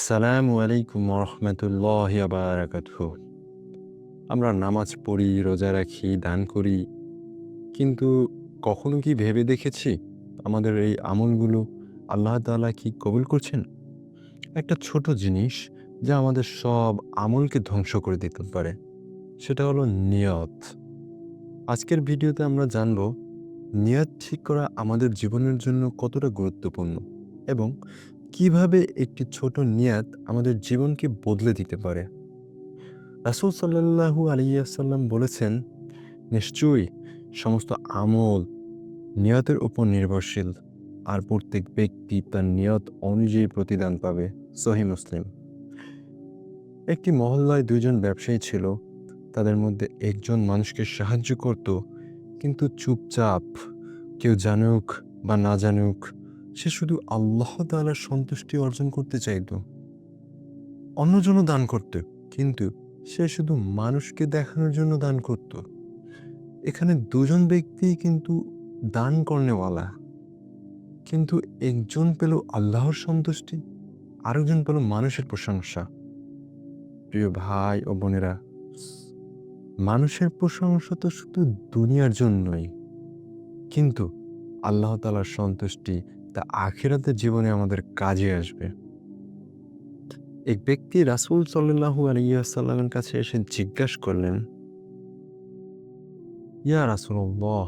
আসসালামু আলাইকুম রহমতুল্লাহি ওয়া বারাকাতুহু। আমরা নামাজ পড়ি, রোজা রাখি, দান করি। কিন্তু কখনো কি ভেবে দেখেছি আমাদের এই আমলগুলো আল্লাহ তাআলা কি কবুল করছেন? একটা ছোট জিনিস যা আমাদের সব আমলকে ধ্বংস করে দিতে পারে। সেটা হলো নিয়ত। আজকের ভিডিওতে আমরা জানব নিয়ত ঠিক করা আমাদের জীবনের জন্য কতটা গুরুত্বপূর্ণ এবং কিভাবে একটি ছোট নিয়ত আমাদের জীবনকে বদলে দিতে পারে। রাসূল সাল্লাল্লাহু আলাইহি ওয়াসাল্লাম বলেছেন, নিশ্চয়ই সমস্ত আমল নিয়তের উপর নির্ভরশীল, আর প্রত্যেক ব্যক্তি তার নিয়ত অনুযায়ী প্রতিদান পাবে। সহিহ মুসলিম। একটি মহল্লায় দুইজন ব্যবসায়ী ছিল। তাদের মধ্যে একজন মানুষকে সাহায্য করত, কিন্তু চুপচাপ। কেউ জানুক বা না জানুক, সে শুধু আল্লাহ তাআলার সন্তুষ্টি অর্জন করতে চাইত। অন্যজনও দান করত, কিন্তু সে শুধু মানুষকে দেখানোর জন্য দান করত। এখানে দুজন ব্যক্তি কিন্তু দান কর্নেওয়ালা, কিন্তু একজন পেল আল্লাহর সন্তুষ্টি, আরেকজন পেল মানুষের প্রশংসা। প্রিয় ভাই ও বোনেরা, মানুষের প্রশংসা তো শুধু দুনিয়ার জন্যই, কিন্তু আল্লাহ তাআলার সন্তুষ্টি তা আখিরাতের জীবনে আমাদের কাজে আসবে। এক ব্যক্তি রাসূল সাল্লাল্লাহু আলাইহি ওয়াসাল্লামের কাছে এসে জিজ্ঞাসা করলেন, ইয়া রাসূলুল্লাহ,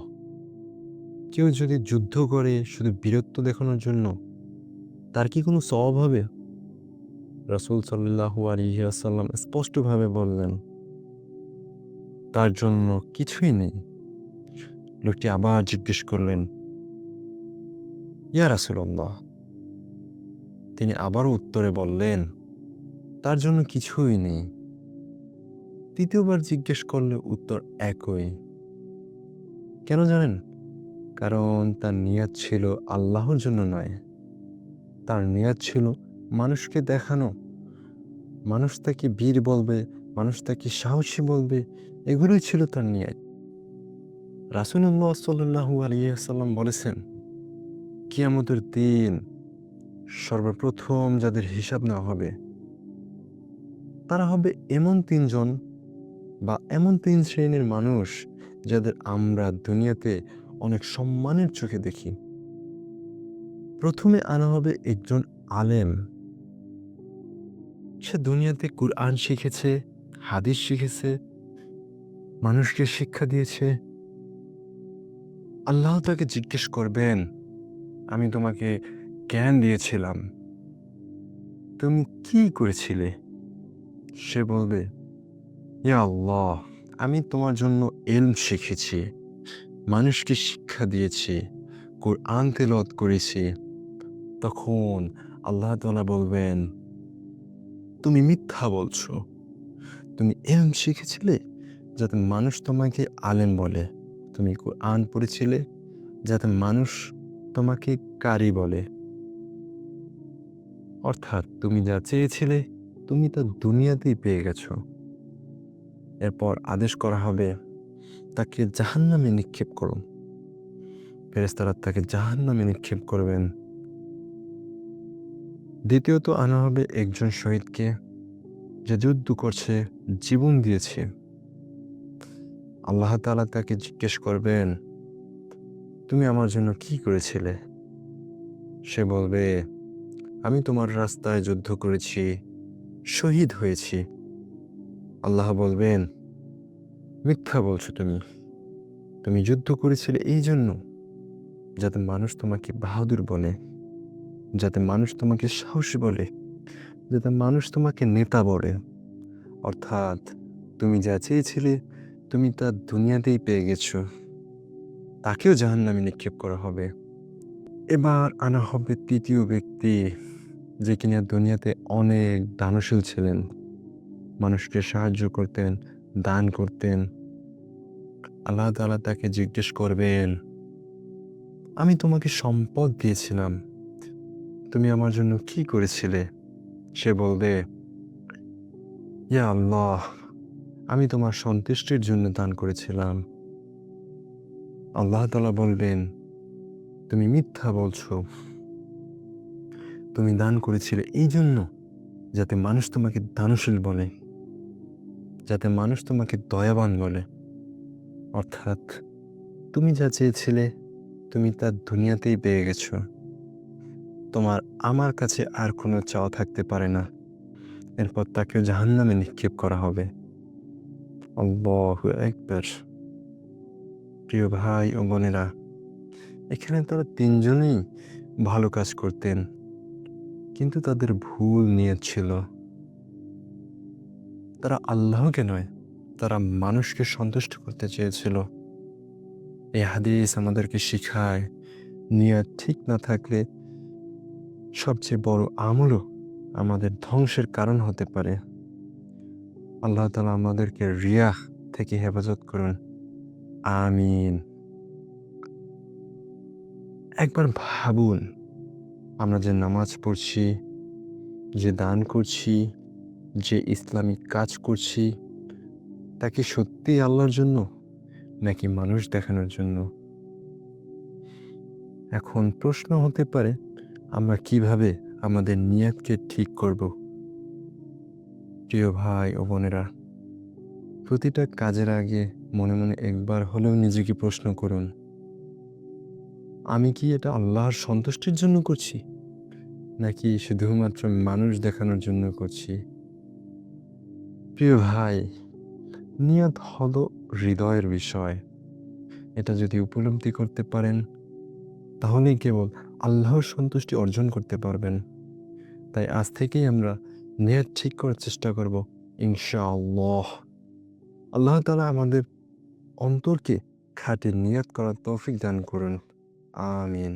কেউ যদি যুদ্ধ করে শুধু বীরত্ব দেখানোর জন্য, তার কি কোনো সওয়াব হবে? রাসূল সাল্লাল্লাহু আলাইহি ওয়াসাল্লাম স্পষ্টভাবে বললেন, তার জন্য কিছুই নেই। লোকটি আবার জিজ্ঞেস করলেন, ইয়া রাসূলুল্লাহ। তিনি আবারও উত্তরে বললেন, তার জন্য কিছুই নেই। তৃতীয়বার জিজ্ঞেস করলে উত্তর একই। কেন জানেন? কারণ তার নিয়ত ছিল আল্লাহর জন্য নয়, তার নিয়ত ছিল মানুষকে দেখানো। মানুষ তাকে বীর বলবে, মানুষ তাকে সাহসী বলবে, এগুলোই ছিল তার নিয়ত। রাসূলুল্লাহ সাল্লাল্লাহু আলাইহি ওয়াসাল্লাম বলেছেন, কিয়ামতের দিন সর্বপ্রথম যাদের হিসাব নেওয়া হবে, তারা হবে এমন তিনজন বা এমন তিন শ্রেণীর মানুষ যাদের আমরা দুনিয়াতে অনেক সম্মানের চোখে দেখি। প্রথমে আনা হবে একজন আলেম। সে দুনিয়াতে কুরআন শিখেছে, হাদিস শিখেছে, মানুষকে শিক্ষা দিয়েছে। আল্লাহ তাকে জিজ্ঞেস করবেন, আমি তোমাকে জ্ঞান দিয়েছিলাম, তুমি কি করেছিলে? সে বলবে, ইয়া আল্লাহ, আমি তোমার জন্য ইলম শিখেছি, মানুষকে শিক্ষা দিয়েছি, কুরআন তেলাওয়াত করেছি। তখন আল্লাহ তাআলা বলবেন, তুমি মিথ্যা বলছো। তুমি ইলম শিখেছিলে যাতে মানুষ তোমাকে আলেম বলে, তুমি কুরআন পড়েছিলে যাতে মানুষ তোমাকে কারি বলে। অর্থাৎ তুমি যা চেয়েছিলে তুমি তা দুনিয়াতেই পেয়ে গেছো। এরপর আদেশ করা হবে, তাকে জাহান্নামে নিক্ষেপ করো। ফেরেশতারা তাকে জাহান্নামে নিক্ষেপ করবেন। দ্বিতীয়ত আনা হবে একজন শহীদকে, যে যুদ্ধ করছে, জীবন দিয়েছে। আল্লাহ তাআলা তাকে জিজ্ঞেস করবেন, তুমি আমার জন্য কি করেছিলে? সে বলবে, আমি তোমার রাস্তায় যুদ্ধ করেছি, শহীদ হয়েছি। আল্লাহ বলবেন, মিথ্যা বলছো তুমি। তুমি যুদ্ধ করেছিলে এই জন্য যাতে মানুষ তোমাকে বাহাদুর বলে, যাতে মানুষ তোমাকে সাহসী বলে, যাতে মানুষ তোমাকে নেতা বলে। অর্থাৎ তুমি যা চেয়েছিলে তুমি তা দুনিয়াতেই পেয়ে গেছো। তাকেও জাহান্নামে নিক্ষেপ করা হবে। এবার আনা হবে তৃতীয় ব্যক্তি, যে কিনা দুনিয়াতে অনেক দানশীল ছিলেন, মানুষকে সাহায্য করতেন, দান করতেন। আল্লাহ তাআলা তাকে জিজ্ঞেস করবেন, আমি তোমাকে সম্পদ দিয়েছিলাম, তুমি আমার জন্য কি করেছিলে? সে বলবে, ইয়া আল্লাহ, আমি তোমার সন্তুষ্টির জন্য দান করেছিলাম। আল্লাহ তাআলা বলবেন, তুমি মিথ্যা বলছো। তুমি দান করেছিলে এই জন্য যাতে মানুষ তোমাকে দানশীল বলে, যাতে মানুষ তোমাকে দয়াবান বলে। অর্থাৎ তুমি যা চেয়েছিলে তুমি তা দুনিয়াতেই পেয়ে গেছো। তোমার আমার কাছে আর কোনো চাওয়া থাকতে পারে না। এরপর তাকেও জাহান্নামে নিক্ষেপ করা হবে। আল্লাহু আকবার। প্রিয় ভাই ও বোনেরা, এখানে তারা তিনজনেই ভালো কাজ করতেন, কিন্তু তাদের ভুল নিয়ত ছিল। তারা আল্লাহকে নয়, তারা মানুষকে সন্তুষ্ট করতে চেয়েছিল। এই হাদিস আমাদেরকে শিখায় নিয়ত ঠিক না থাকলে সবচেয়ে বড় আমলও আমাদের ধ্বংসের কারণ হতে পারে। আল্লাহ তাআলা আমাদেরকে রিয়া থেকে হেফাজত করুন, আমিন। একবার ভাবুন, আমরা যে নামাজ পড়ছি, যে দান করছি, যে ইসলামিক কাজ করছি, তা কি সত্যিই আল্লাহর জন্য নাকি মানুষ দেখানোর জন্য? এখন প্রশ্ন হতে পারে, আমরা কিভাবে আমাদের নিয়তকে ঠিক করব? প্রিয় ভাই ও বোনেরা, প্রতিটা কাজের আগে মনে মনে একবার হলেও নিজেকে প্রশ্ন করুন, আমি কি এটা আল্লাহর সন্তুষ্টির জন্য করছি নাকি শুধুমাত্র মানুষ দেখানোর জন্য করছি? প্রিয় ভাই, নিয়ত হলো হৃদয়ের বিষয়। এটা যদি উপলব্ধি করতে পারেন তাহলেই কেবল আল্লাহর সন্তুষ্টি অর্জন করতে পারবেন। তাই আজ থেকেই আমরা নিয়ত ঠিক করার চেষ্টা করব, ইনশাআল্লাহ। আল্লাহ তাআলা আমাদের অন্তরকে খাঁটি নিয়ত করার তৌফিক দান করুন, আমিন।